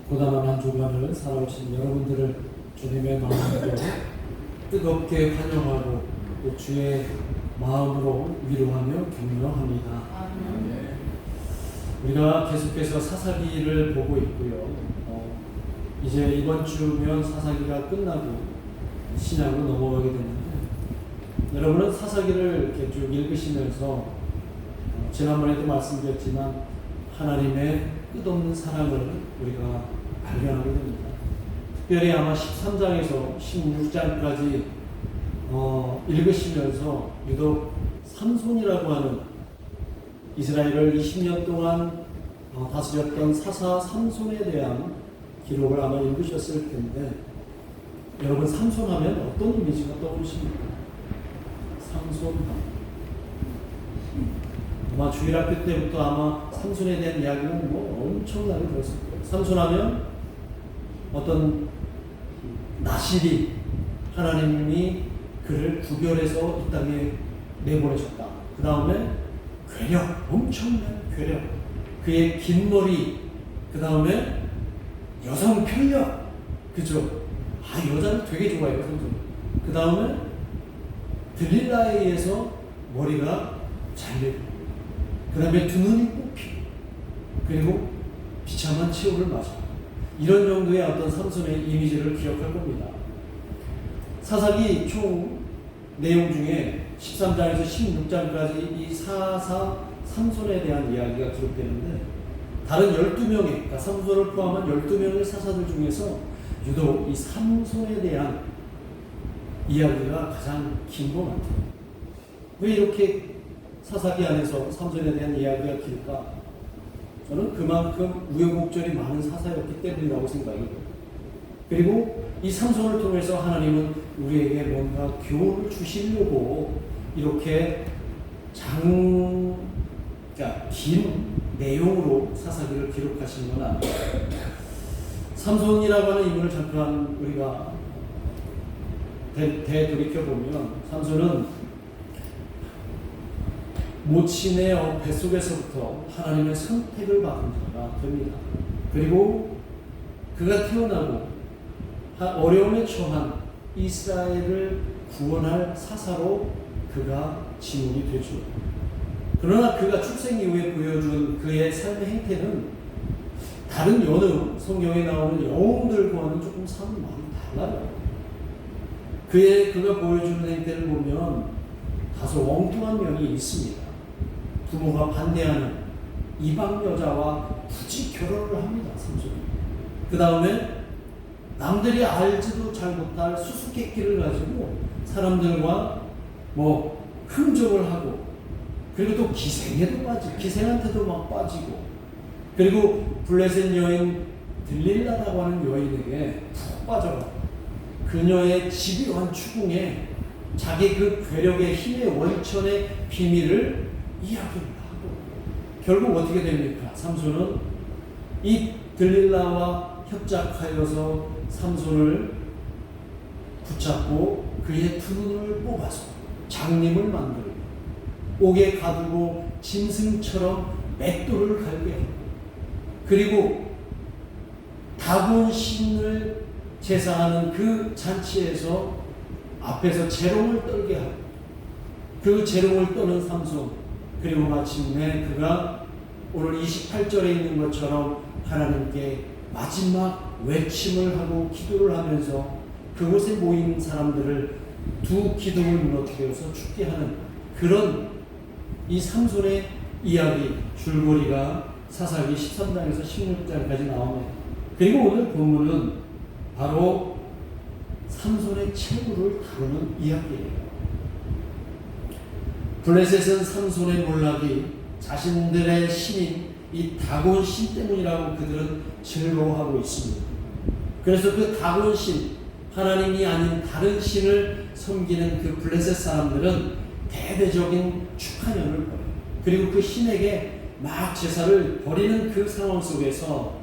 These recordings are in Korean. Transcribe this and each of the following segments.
고단한 한 주간을 살아오신 여러분들을 주님의 마음으로 뜨겁게 환영하고 또 주의 마음으로 위로하며 격려합니다. 우리가 계속해서 사사기를 보고 있고요. 이제 이번 주면 사사기가 끝나고 신약으로 넘어가게 되는데, 여러분은 사사기를 이렇게 쭉 읽으시면서 지난번에도 말씀드렸지만 하나님의 끝없는 사랑을 우리가 발견하게 됩니다. 특별히 아마 13장에서 16장까지 읽으시면서 유독 삼손이라고 하는 이스라엘을 20년 동안 다스렸던 사사 삼손에 대한 기록을 아마 읽으셨을 텐데, 여러분 삼손하면 어떤 이미지가 떠오르십니까? 삼손. 아마 주일학교 때부터 아마 삼손에 대한 이야기는 엄청나게 들었을 거예요. 삼손하면 어떤 나실이 하나님이 그를 구별해서 이 땅에 내보내셨다. 그 다음에 괴력, 엄청난 괴력, 그의 긴 머리, 그 다음에 여성 편력, 그죠? 여자를 되게 좋아해요, 삼손. 그 다음에 들릴라에 의해서 머리가 잘리고, 그 다음에 두 눈이 뽑히고, 그리고 비참한 치욕을 맞아. 이런 정도의 어떤 삼손의 이미지를 기억할 겁니다. 사사기 총 내용 중에 13장에서 16장까지 이 사사 삼손에 대한 이야기가 기록되는데, 다른 12명의, 그러니까 삼손을 포함한 12명의 사사들 중에서 유독 이 삼손에 대한 이야기가 가장 긴 것 같아요. 왜 이렇게 사사기 안에서 삼손에 대한 이야기가 길까? 저는 그만큼 우여곡절이 많은 사사였기 때문이라고 생각해요. 그리고 이 삼손을 통해서 하나님은 우리에게 뭔가 교훈을 주시려고 이렇게 그러니까 긴 내용으로 사사기를 기록하신 건 아니에요. 삼손이라고 하는 인물을 잠깐 우리가 되돌이켜보면, 삼손은 모친의 뱃속에서부터 하나님의 선택을 받은 자가 됩니다. 그리고 그가 태어나고 어려움에 처한 이스라엘을 구원할 사사로 그가 지목이 되죠. 그러나 그가 출생 이후에 보여준 그의 삶의 행태는 다른 여느 성경에 나오는 영웅들과는 조금 상황이 많이 달라요. 그가 보여주는 행태를 보면 다소 엉뚱한 면이 있습니다. 부모가 반대하는 이방 여자와 굳이 결혼을 합니다, 삼손이. 그 다음에 남들이 알지도 잘 못할 수수께끼를 가지고 사람들과 흥정을 하고, 그리고 또 기생에도 빠지고, 기생한테도 막 빠지고, 그리고 블레셋 여인 들릴라라고 하는 여인에게 푹 빠져가고, 그녀의 집요한 추궁에 자기 그 괴력의 힘의 원천의 비밀을 이야기를 하고, 결국 어떻게 됩니까? 삼손은 이 들릴라와 협작하여서 삼손을 붙잡고 그의 두 눈을 뽑아서 장님을 만들고 옥에 가두고 짐승처럼 맷돌을 갈게 하고, 그리고 다곤 신을 제사하는 그 잔치에서 앞에서 재롱을 떨게 하고, 그 재롱을 떠는 삼손, 그리고 마침내 그가 오늘 28절에 있는 것처럼 하나님께 마지막 외침을 하고 기도를 하면서 그곳에 모인 사람들을 두 기둥을 무너뜨려서 죽게 하는 그런 이 삼손의 이야기 줄거리가 사사기 13장에서 16장까지 나옵니다. 그리고 오늘 본문은 바로 삼손의 최후를 다루는 이야기예요. 블레셋은 삼손의 몰락이 자신들의 신인 이 다곤 신 때문이라고 그들은 즐거워하고 있습니다. 그래서 그 다곤 신, 하나님이 아닌 다른 신을 섬기는 그 블레셋 사람들은 대대적인 축하년을 벌여요. 그리고 그 신에게 막 제사를 벌이는 그 상황 속에서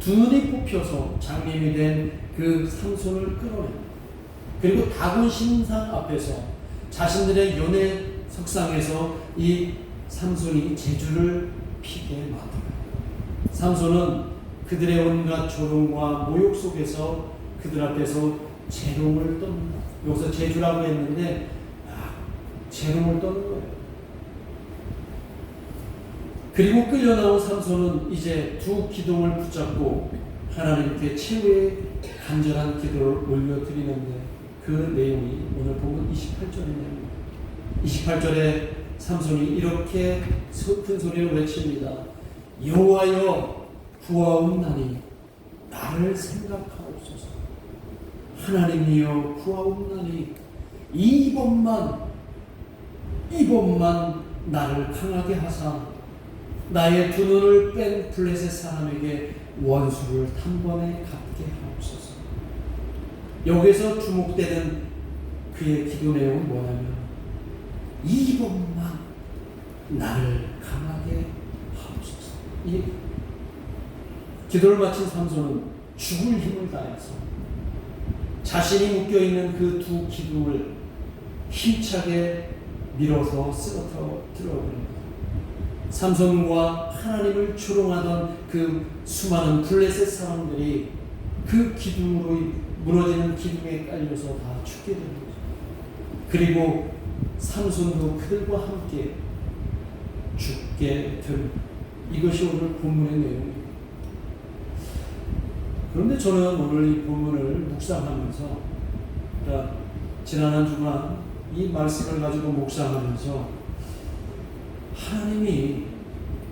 두 눈이 뽑혀서 장님이 된 그 삼손을 끌어냅니다. 그리고 다곤 신상 앞에서 자신들의 연애 석상에서 이 삼손이 제주를 피게 만듭니다. 삼손은 그들의 온갖 조롱과 모욕 속에서 그들 앞에서 재롱을 떱니다. 여기서 재주라고 했는데 재롱을 떠는 거예요. 그리고 끌려나온 삼손은 이제 두 기둥을 붙잡고 하나님께 최후의 간절한 기도를 올려드리는데 그 내용이 오늘 보면 28절의 내용입니다. 28절에 삼손이 이렇게 큰 소리로 외칩니다. 여호와여 구하옵나니 나를 생각하옵소서. 하나님이여 구하옵나니 이번만 나를 강하게 하사 나의 두 눈을 뺀 블레셋 사람에게 원수를 단번에 갚게 하옵소서. 여기서 주목되는 그의 기도 내용은 뭐냐면 이번만 나를 강하게 하옵소서. 이 기도를 마친 삼손은 죽을 힘을 다해서 자신이 묶여있는 그 두 기둥을 힘차게 밀어서 쓰러뜨려 들어버립니다. 삼손과 하나님을 조롱하던 그 수많은 블레셋 사람들이 그 기둥으로 무너지는 기둥에 깔려서 다 죽게 됩니다. 그리고 삼손도 그들과 함께 죽게 됩니다. 이것이 오늘 본문의 내용입니다. 그런데 저는 오늘 이 본문을 묵상하면서, 그러니까 지난 한 주간 이 말씀을 가지고 묵상하면서 하나님이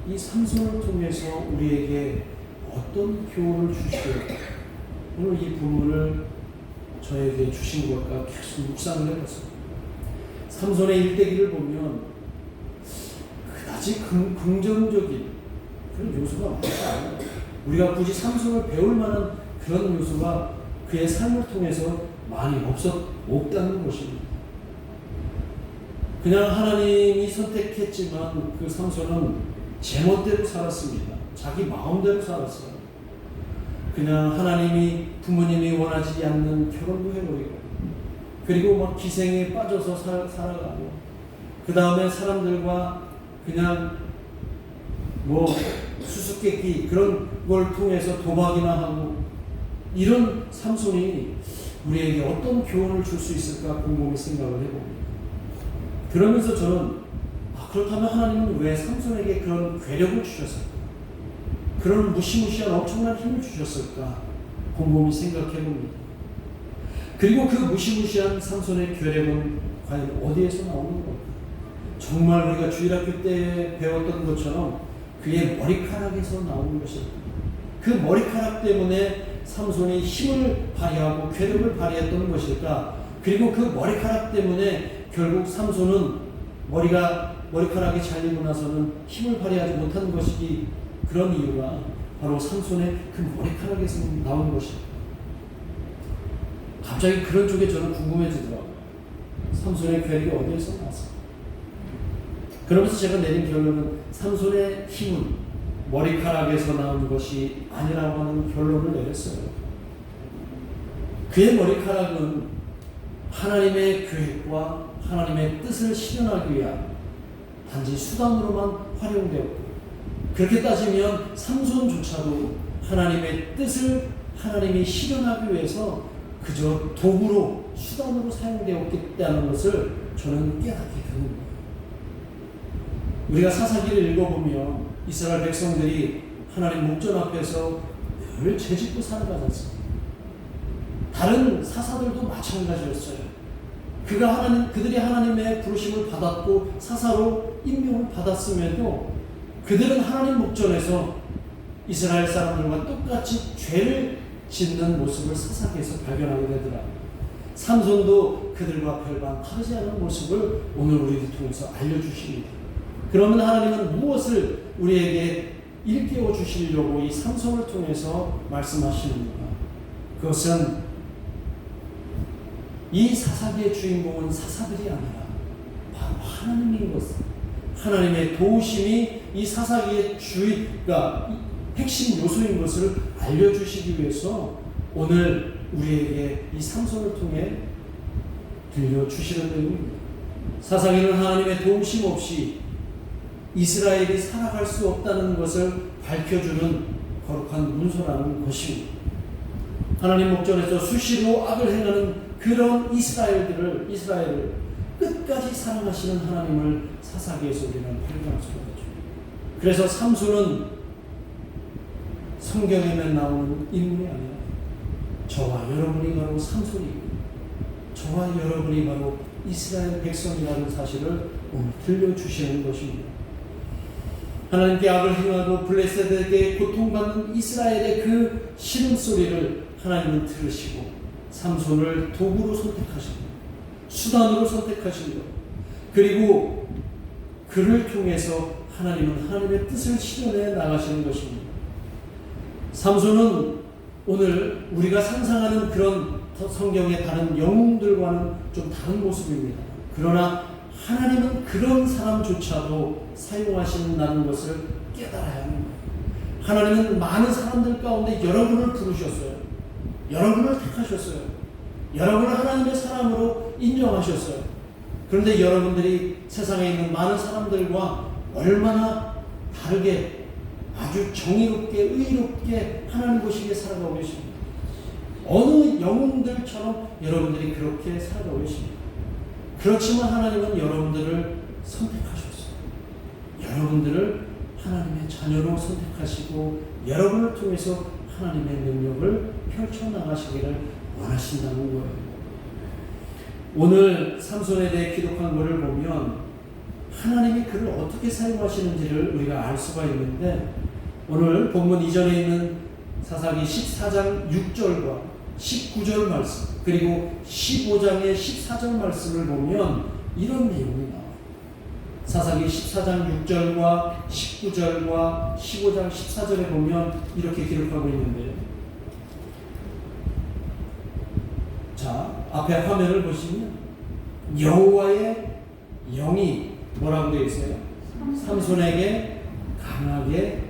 이 삼손을 통해서 우리에게 어떤 교훈을 주시고 오늘 이 본문을 저에게 주신 것과 계속 묵상을 해봤습니다. 삼손의 일대기를 보면 그다지 긍정적인 그런 요소가 많지 않아요. 우리가 굳이 삼손을 배울 만한 그런 요소가 그의 삶을 통해서 많이 없다는 것입니다. 그냥 하나님이 선택했지만 그 삼손은 제멋대로 살았습니다. 자기 마음대로 살았어요. 그냥 하나님이 부모님이 원하지 않는 결혼도 해버리고 그리고 막 기생에 빠져서 살아가고 그 다음에 사람들과 그냥 뭐 수수께끼 그런 걸 통해서 도박이나 하고 이런 삼손이 우리에게 어떤 교훈을 줄 수 있을까 곰곰이 생각을 해봅니다. 그러면서 저는 그렇다면 하나님은 왜 삼손에게 그런 괴력을 주셨을까? 그런 무시무시한 엄청난 힘을 주셨을까? 곰곰이 생각해 봅니다. 그리고 그 무시무시한 삼손의 괴력은 과연 어디에서 나오는 걸까? 정말 우리가 주일학교 때 배웠던 것처럼 그의 머리카락에서 나오는 것입니다. 그 머리카락 때문에 삼손이 힘을 발휘하고 괴력을 발휘했던 것일까? 그리고 그 머리카락 때문에 결국 삼손은 머리카락이 잘리고 나서는 힘을 발휘하지 못한 것이기 그런 이유가 바로 삼손의 그 머리카락에서 나온 것입니다. 갑자기 그런 쪽에 저는 궁금해지더라고요. 삼손의 괴력이 어디에서 나왔을까? 그러면서 제가 내린 결론은 삼손의 힘은 머리카락에서 나온 것이 아니라고 하는 결론을 내렸어요. 그의 머리카락은 하나님의 계획과 하나님의 뜻을 실현하기 위한 단지 수단으로만 활용되었고 그렇게 따지면 삼손조차도 하나님의 뜻을 하나님이 실현하기 위해서 그저 도구로 수단으로 사용되었다는 것을 저는 깨닫게 됩니다. 우리가 사사기를 읽어보면 이스라엘 백성들이 하나님 목전 앞에서 늘 죄짓고 살아가지 않습니다. 다른 사사들도 마찬가지였어요. 그들이 하나님의 부르심을 받았고 사사로 임명을 받았음에도 그들은 하나님 목전에서 이스라엘 사람들과 똑같이 죄를 짓는 모습을 사사기에서 발견하게 되더라고요. 삼손도 그들과 별반 다르지 않은 모습을 오늘 우리를 통해서 알려주십니다. 그러면 하나님은 무엇을 우리에게 일깨워 주시려고 이 삼손을 통해서 말씀하시는가? 그것은 이 사사기의 주인공은 사사들이 아니라 바로 하나님인 것, 하나님의 도우심이 이 사사기의 그러니까 핵심 요소인 것을 알려주시기 위해서 오늘 우리에게 이 삼손을 통해 들려주시는 내용입니다. 사사기는 하나님의 도우심 없이 이스라엘이 살아갈 수 없다는 것을 밝혀주는 거룩한 문서라는 것입니다. 하나님 목전에서 수시로 악을 행하는 그런 이스라엘을 끝까지 사랑하시는 하나님을 사사기에서 우리는 발견할 수가 있죠. 그래서 삼손은 성경에만 나오는 인물이 아니라 저와 여러분이 바로 삼손이고 저와 여러분이 바로 이스라엘 백성이라는 사실을 오늘 들려주시는 것입니다. 하나님께 악을 행하고 블레셋에게 고통받는 이스라엘의 그 신음소리를 하나님은 들으시고 삼손을 도구로 선택하시고 수단으로 선택하시고 그리고 그를 통해서 하나님은 하나님의 뜻을 실현해 나가시는 것입니다. 삼손은 오늘 우리가 상상하는 그런 성경의 다른 영웅들과는 좀 다른 모습입니다. 그러나 하나님은 그런 사람조차도 사용하신다는 것을 깨달아야 합니다. 하나님은 많은 사람들 가운데 여러분을 부르셨어요. 여러분을 택하셨어요. 여러분을 하나님의 사람으로 인정하셨어요. 그런데 여러분들이 세상에 있는 많은 사람들과 얼마나 다르게 아주 정의롭게 의롭게 하나님 보시기에 살아가고 계십니다. 어느 영웅들처럼 여러분들이 그렇게 살아가고 계십니다. 그렇지만 하나님은 여러분들을 선택하셨어요. 여러분들을 하나님의 자녀로 선택하시고 여러분을 통해서 하나님의 능력을 펼쳐나가시기를 원하신다는 거예요. 오늘 삼손에 대해 기록한 것을 보면 하나님이 그를 어떻게 사용하시는지를 우리가 알 수가 있는데 오늘 본문 이전에 있는 사사기 14장 6절과 19절 말씀 그리고 15장의 14절 말씀을 보면 이런 내용이 나와요. 사사기 14장 6절과 19절과 15장 14절에 보면 이렇게 기록하고 있는데요. 자, 앞에 화면을 보시면 여호와의 영이 뭐라고 되어 있어요? 삼손에게 강하게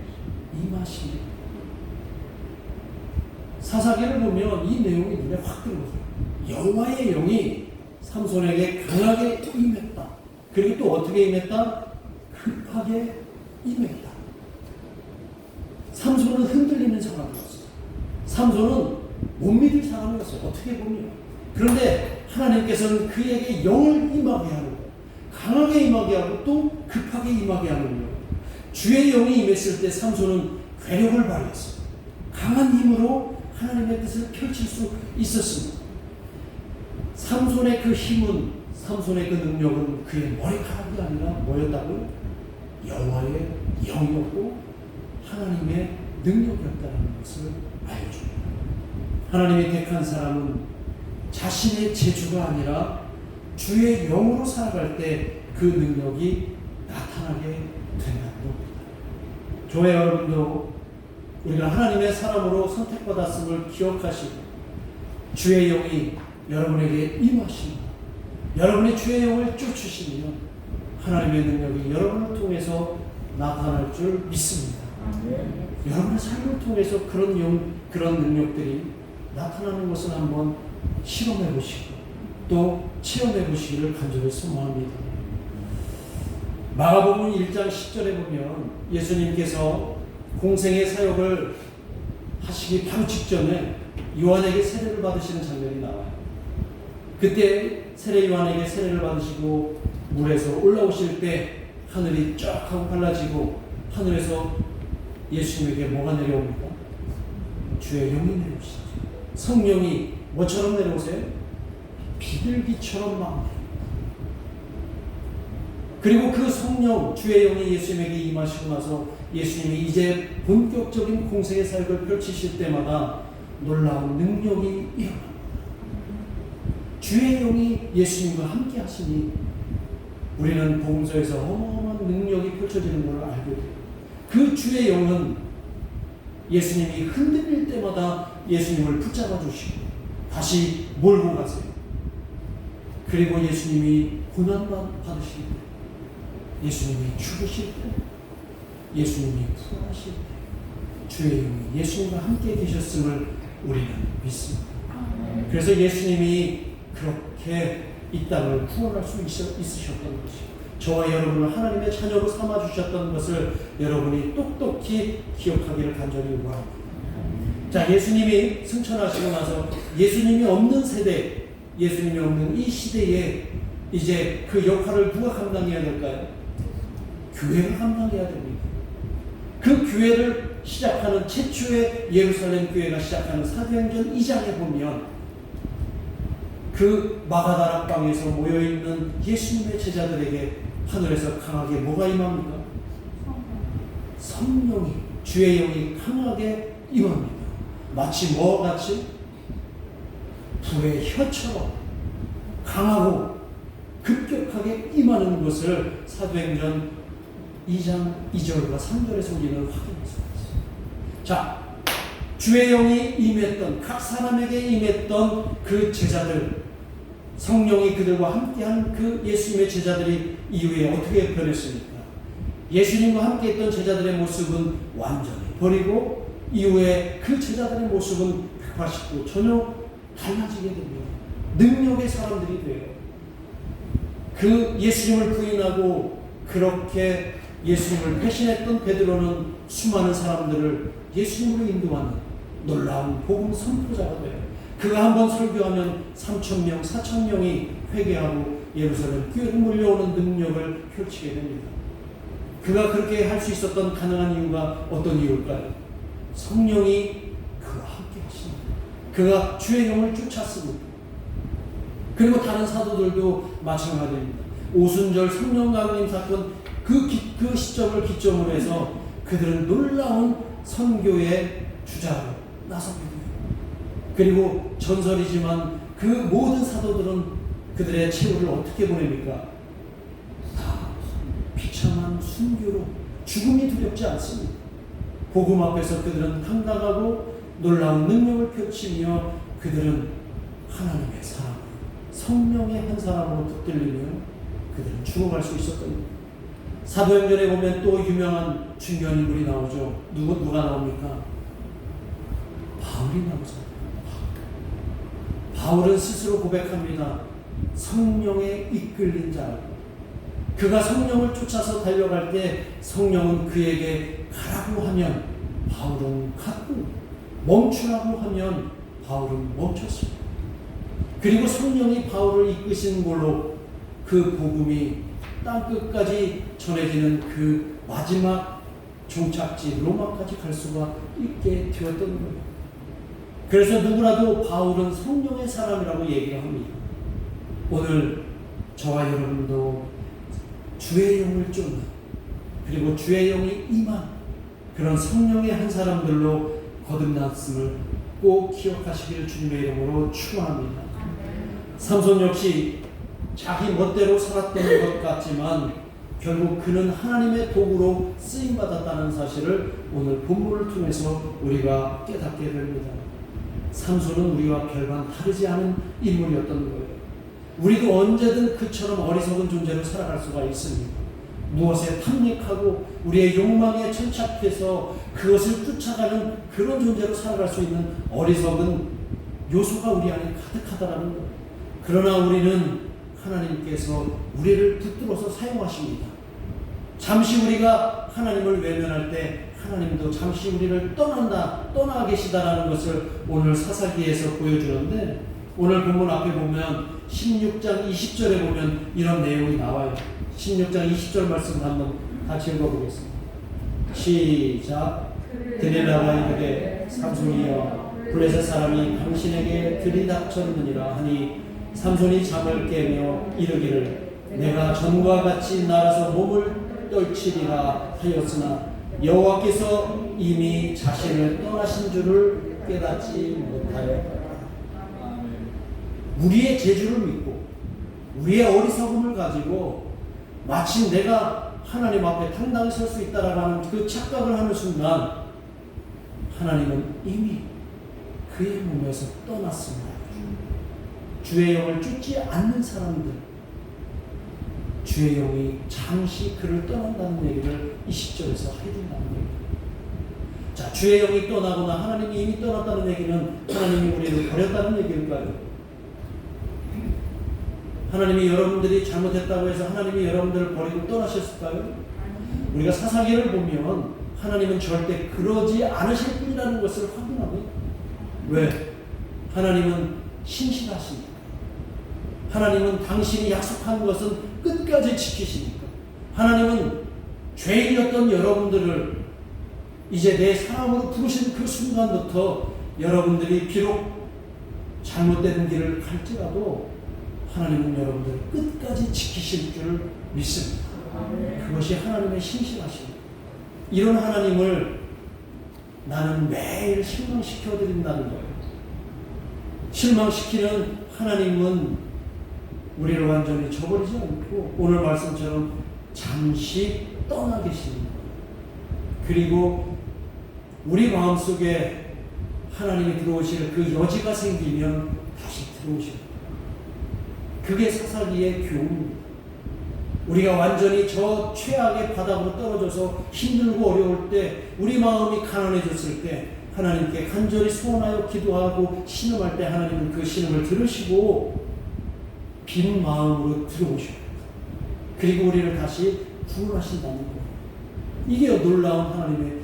임하시니. 사사기를 보면 이 내용이 눈에 확 들어오죠. 여호와의 영이 삼손에게 강하게 임했다. 그리고 또 어떻게 임했다? 급하게 임했다. 삼손은 흔들리는 사람이었어요. 삼손은 못 믿을 사람이었어요. 어떻게 보면. 그런데 하나님께서는 그에게 영을 임하게 하는 거예요. 강하게 임하게 하고 또 급하게 임하게 하는 거예요. 주의 영이 임했을 때 삼손은 괴력을 발휘했어요. 강한 힘으로 하나님의 뜻을 펼칠 수 있었습니다. 삼손의 그 힘은, 삼손의 그 능력은 그의 머리카락이 아니라 뭐였다고요? 여호와의 영이었고 하나님의 능력이었다는 것을 알려줍니다. 하나님이 택한 사람은 자신의 재주가 아니라 주의 영으로 살아갈 때 그 능력이 나타나게 된다는 겁니다. 교회 여러분도 우리가 하나님의 사람으로 선택받았음을 기억하시고 주의 영이 여러분에게 임하시고 여러분이 주의 영을 쫓으시면 하나님의 능력이 여러분을 통해서 나타날 줄 믿습니다. 여러분의 삶을 통해서 그런 능력들이 나타나는 것을 한번 실험해 보시고 또 체험해 보시기를 간절히 소망합니다. 마가복음 1장 10절에 보면 예수님께서 공생의 사역을 하시기 바로 직전에 요한에게 세례를 받으시는 장면이 나와요. 그때 요한에게 세례를 받으시고 물에서 올라오실 때 하늘이 쫙 하고 갈라지고 하늘에서 예수님에게 뭐가 내려옵니까? 주의 영이 내려오시죠. 성령이 뭐처럼 내려오세요? 비둘기처럼 막 내려옵니다. 그리고 그 성령, 주의 영이 예수님에게 임하시고 나서 예수님이 이제 본격적인 공생의 사역을 펼치실 때마다 놀라운 능력이 일어납니다. 주의 영이 예수님과 함께 하시니 우리는 복음서에서 어마어마한 능력이 펼쳐지는 것을 알게 돼요. 그 주의 영은 예수님이 흔들릴 때마다 예수님을 붙잡아 주시고 다시 몰고 가세요. 그리고 예수님이 고난만 받으실 때, 예수님이 죽으실 때, 예수님이 부활하실 때 주의 영이 예수님과 함께 계셨음을 우리는 믿습니다. 그래서 예수님이 그렇게 이 땅을 구원할 수 있으셨던 것이에요. 저와 여러분을 하나님의 자녀로 삼아주셨던 것을 여러분이 똑똑히 기억하기를 간절히 원합니다. 자, 예수님이 승천하시고 나서 예수님이 없는 세대, 예수님이 없는 이 시대에 이제 그 역할을 누가 감당해야 될까요? 교회가 감당해야 됩니다. 그 교회를 시작하는 최초의 예루살렘 교회가 시작하는 사도행전 2장에 보면 그 마가다락방에서 모여있는 예수님의 제자들에게 하늘에서 강하게 뭐가 임합니까? 성령이, 주의 영이 강하게 임합니다. 마치 뭐와 같이? 불의 혀처럼 강하고 급격하게 임하는 것을 사도행전 2장 2절과 3절에서 우리는 확인할 수가 있습니다. 자, 주의 영이 임했던, 각 사람에게 임했던 그 제자들, 성령이 그들과 함께한 그 예수님의 제자들이 이후에 어떻게 변했습니까? 예수님과 함께했던 제자들의 모습은 완전히 버리고 이후에 그 제자들의 모습은 180도 전혀 달라지게 됩니다. 능력의 사람들이 돼요. 그 예수님을 부인하고 그렇게 예수님을 배신했던 베드로는 수많은 사람들을 예수님으로 인도하는 놀라운 복음 선포자가 돼요. 그가 한번 설교하면 3,000명, 4,000명이 회개하고 예루살렘 교회로 몰려오는 능력을 펼치게 됩니다. 그가 그렇게 할 수 있었던 가능한 이유가 어떤 이유일까요? 성령이 그와 함께 하십니다. 그가 주의 영을 쫓았습니다. 그리고 다른 사도들도 마찬가지입니다. 오순절 성령 강림 사건 그 시점을 기점으로 해서 그들은 놀라운 선교의 주자로 나서게 됩니다. 그리고 전설이지만 그 모든 사도들은 그들의 최후를 어떻게 보냅니까? 다 비참한 순교로 죽음이 두렵지 않습니다. 복음 앞에서 그들은 당당하고 놀라운 능력을 펼치며 그들은 하나님의 사람, 성령의 한 사람으로 붙들리며 그들은 죽어갈 수 있었던 겁니다. 사도행전에 보면 또 유명한 중요한 인물이 나오죠. 누가 나옵니까? 바울이 나오죠. 바울은 스스로 고백합니다. 성령에 이끌린 자. 그가 성령을 쫓아서 달려갈 때 성령은 그에게 가라고 하면 바울은 갔고 멈추라고 하면 바울은 멈췄습니다. 그리고 성령이 바울을 이끄신 걸로 그 복음이 땅끝까지 전해지는 그 마지막 종착지 로마까지 갈 수가 있게 되었던 거예요. 그래서 누구라도 바울은 성령의 사람이라고 얘기를 합니다. 오늘 저와 여러분도 주의 영을 쫓는 그리고 주의 영이 임한 그런 성령의 한 사람들로 거듭났음을 꼭 기억하시기를 주님의 이름으로 축원합니다. 삼손 역시 자기 멋대로 살았던 것 같지만 결국 그는 하나님의 도구로 쓰임받았다는 사실을 오늘 본문을 통해서 우리가 깨닫게 됩니다. 삼손은 우리와 별반 다르지 않은 인물이었던 거예요. 우리도 언제든 그처럼 어리석은 존재로 살아갈 수가 있습니다. 무엇에 탐닉하고 우리의 욕망에 천착해서 그것을 쫓아가는 그런 존재로 살아갈 수 있는 어리석은 요소가 우리 안에 가득하다는 거예요. 그러나 우리는 하나님께서 우리를 붙들어서 사용하십니다. 잠시 우리가 하나님을 외면할 때 하나님도 잠시 우리를 떠나 계시다라는 것을 오늘 사사기에서 보여주는데 오늘 본문 앞에 보면 16장 20절에 보면 이런 내용이 나와요. 16장 20절 말씀 한번 같이 읽어보겠습니다. 시작. 드릴라가 이르되 삼손이여 블레셋 사람이 당신에게 들이닥쳤느니라 하니 삼손이 잠을 깨며 이르기를 내가 전과 같이 날아서 몸을 떨치리라 하였으나 여호와께서 이미 자신을 떠나신 줄을 깨닫지 못하였다. 우리의 재주를 믿고 우리의 어리석음을 가지고 마치 내가 하나님 앞에 당당히 설 수 있다라고 하는 그 착각을 하는 순간 하나님은 이미 그의 몸에서 떠났습니다. 주의 영을 쫓지 않는 사람들, 주의 영이 잠시 그를 떠난다는 얘기를 이 시절에서 해준다는 얘기입니다. 자, 주의 영이 떠나거나 하나님이 이미 떠났다는 얘기는 하나님이 우리를 버렸다는 얘기일까요? 하나님이 여러분들이 잘못했다고 해서 하나님이 여러분들을 버리고 떠나셨을까요? 우리가 사사기를 보면 하나님은 절대 그러지 않으실 분이라는 것을 확인합니다. 왜? 하나님은 신실하시니까. 하나님은 당신이 약속한 것은 끝까지 지키시니까. 하나님은 죄인이었던 여러분들을 이제 내 사람으로 부르신 그 순간부터 여러분들이 비록 잘못된 길을 갈지라도 하나님은 여러분들을 끝까지 지키실 줄 믿습니다. 그것이 하나님의 신실하십니다. 이런 하나님을 나는 매일 실망시켜 드린다는 거예요. 실망시키는 하나님은 우리를 완전히 저버리지 않고 오늘 말씀처럼 잠시 떠나 계십니다. 그리고 우리 마음속에 하나님이 들어오실 그 여지가 생기면 다시 들어오십니다. 그게 사사기의 교훈입니다. 우리가 완전히 저 최악의 바닥으로 떨어져서 힘들고 어려울 때, 우리 마음이 가난해졌을 때 하나님께 간절히 소원하여 기도하고 신음할 때 하나님은 그 신음을 들으시고 빈 마음으로 들어오십니다. 그리고 우리를 다시 구원하신다는 거예요. 이게 놀라운 하나님의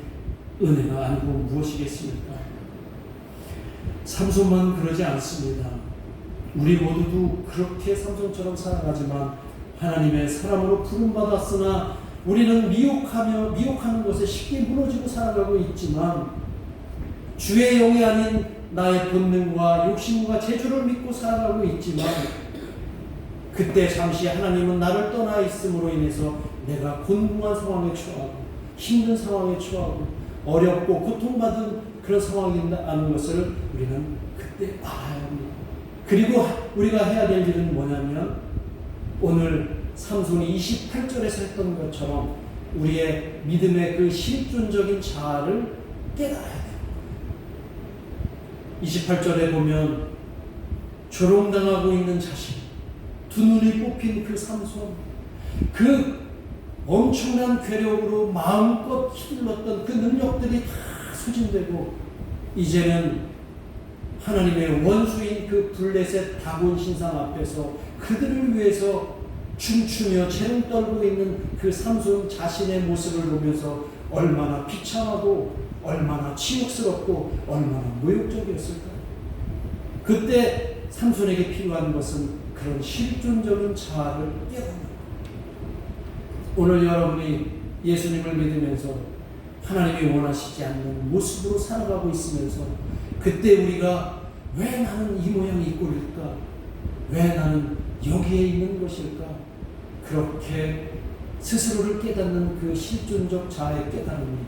은혜가 아니고 무엇이겠습니까? 삼손만 그러지 않습니다. 우리 모두도 그렇게 삼손처럼 살아가지만 하나님의 사람으로 부름받았으나 우리는 미혹하는 것에 쉽게 무너지고 살아가고 있지만 주의 영이 아닌 나의 본능과 욕심과 재주를 믿고 살아가고 있지만 그때 잠시 하나님은 나를 떠나 있음으로 인해서 내가 곤궁한 상황에 처하고 힘든 상황에 처하고 어렵고 고통받은 그런 상황이라는 것을 우리는 그때 알아야 합니다. 그리고 우리가 해야 될 일은 뭐냐면 오늘 삼손이 28절에서 했던 것처럼 우리의 믿음의 그 실존적인 자아를 깨달아야 돼요. 28절에 보면 조롱당하고 있는 자신, 두 눈이 뽑힌 그 삼손, 그 엄청난 괴력으로 마음껏 휘둘렀던 그 능력들이 다 소진되고 이제는 하나님의 원수인 그 블레셋 다곤 신상 앞에서 그들을 위해서 춤추며 재롱 떨고 있는 그 삼손 자신의 모습을 보면서 얼마나 비참하고 얼마나 치욕스럽고 얼마나 모욕적이었을까요? 그때 삼손에게 필요한 것은 그런 실존적인 자아를 깨닫는 것. 오늘 여러분이 예수님을 믿으면서 하나님이 원하시지 않는 모습으로 살아가고 있으면서 그때 우리가 왜 나는 이 모양 이 꼴일까? 왜 나는 여기에 있는 것일까? 그렇게 스스로를 깨닫는 그 실존적 자아의 깨달음이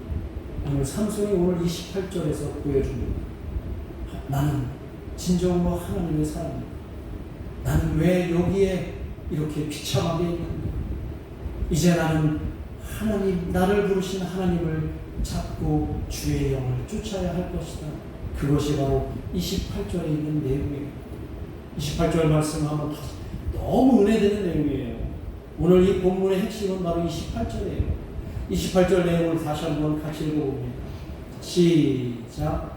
오늘 삼손이 오늘 28절에서 보여줍니다. 나는 진정으로 하나님의 사람이다. 나는 왜 여기에 이렇게 비참하게 있는가? 이제 나는 하나님, 나를 부르신 하나님을 찾고 주의 영을 쫓아야 할 것이다. 그것이 바로 28절에 있는 내용이에요. 28절 말씀하면 너무 은혜되는 내용이에요. 오늘 이 본문의 핵심은 바로 28절이에요. 28절 내용을 다시 한번 같이 읽어봅니다. 시작.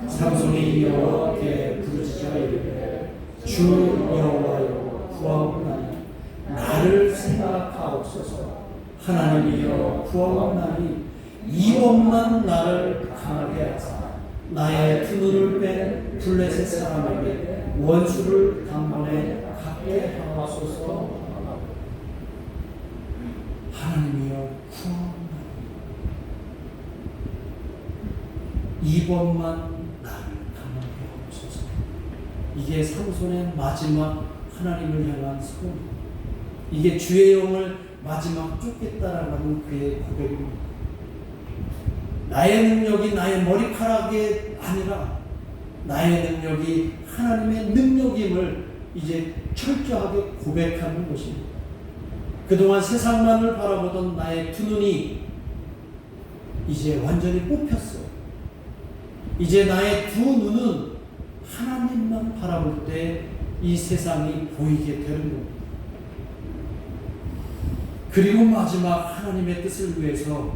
삼손이 여호와께 부르짖어 이르되 주 여호와여 구하옵나니 나를 생각하옵소서. 하나님이여 구하옵나니 이번만 나를 강하게 하사 나의 두 눈을 뺀 블레셋 사람에게 원수를 단번에 갖게 하옵소서. 하나님이여 구하옵나니 이번만 나를 강하게 하옵소서. 이게 삼손의 마지막 하나님을 향한 소원, 이게 주의 영을 마지막 쫓겠다라는 그의 고백입니다. 나의 능력이 나의 머리카락이 아니라 나의 능력이 하나님의 능력임을 이제 철저하게 고백하는 것입니다. 그동안 세상만을 바라보던 나의 두 눈이 이제 완전히 뽑혔어요. 이제 나의 두 눈은 하나님만 바라볼 때 이 세상이 보이게 되는 겁니다. 그리고 마지막 하나님의 뜻을 위해서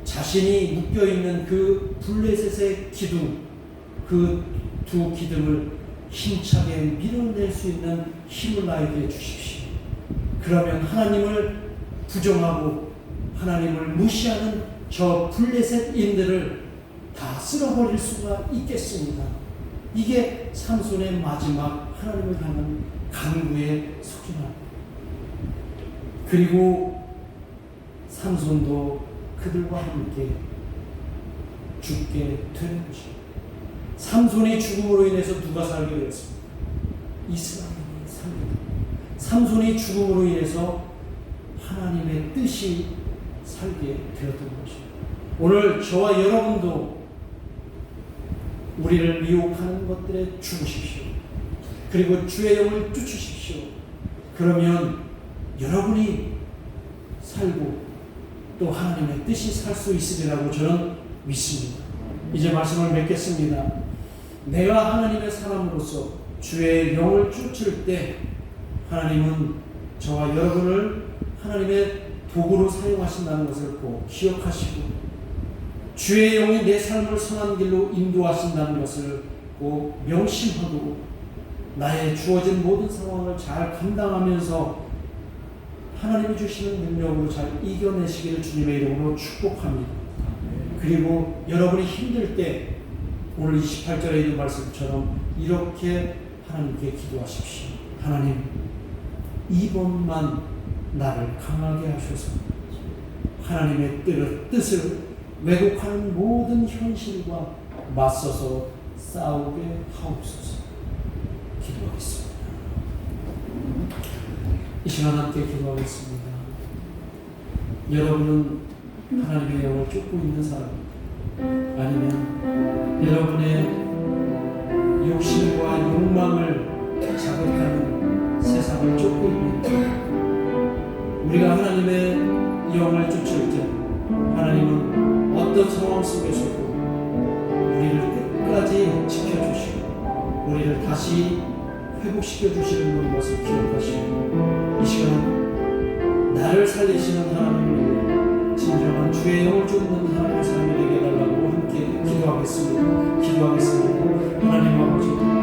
자신이 묶여있는 그 블레셋의 기둥, 그 두 기둥을 힘차게 밀어낼 수 있는 힘을 나에게 주십시오. 그러면 하나님을 부정하고 하나님을 무시하는 저 블레셋인들을 다 쓸어버릴 수가 있겠습니다. 이게 삼손의 마지막 하나님을 향한 간구의 소리입니다. 그리고 삼손도 그들과 함께 죽게 되는 것입니다. 삼손의 죽음으로 인해서 누가 살게 되었습니까? 이스라엘이 살게 됩니다. 삼손의 죽음으로 인해서 하나님의 뜻이 살게 되었던 것입니다. 오늘 저와 여러분도 우리를 미혹하는 것들에 죽으십시오. 그리고 주의 영을 쫓으십시오. 그러면 여러분이 살고 또 하나님의 뜻이 살 수 있으리라고 저는 믿습니다. 이제 말씀을 맺겠습니다. 내가 하나님의 사람으로서 주의 영을 쫓을 때 하나님은 저와 여러분을 하나님의 도구로 사용하신다는 것을 꼭 기억하시고 주의 영이 내 삶을 선한 길로 인도하신다는 것을 꼭 명심하고 나의 주어진 모든 상황을 잘 감당하면서 하나님이 주시는 능력으로 잘 이겨내시기를 주님의 이름으로 축복합니다. 그리고 여러분이 힘들 때 오늘 28절에 있는 말씀처럼 이렇게 하나님께 기도하십시오. 하나님, 이번만 나를 강하게 하셔서 하나님의 뜻을 왜곡하는 모든 현실과 맞서서 싸우게 하옵소서. 기도하겠습니다. 이 시간 함께 기도하겠습니다. 여러분은 하나님의 영을 쫓고 있는 사람입니다. 아니면 여러분의 욕심과 욕망을 자극하는 세상을 쫓고 있는 우리가 하나님의 영을 쫓을 때 하나님은 어떤 상황 속에서도 우리를 끝까지 지켜주시고 우리를 다시 회복시켜 주시는 것을 기억하시고 이 시간 나를 살리시는 하나님을 진정한 주의 영을 쫓는 하나님의 삶이 되게 해달라고 함께 기도하겠습니다. 하나님 아버지,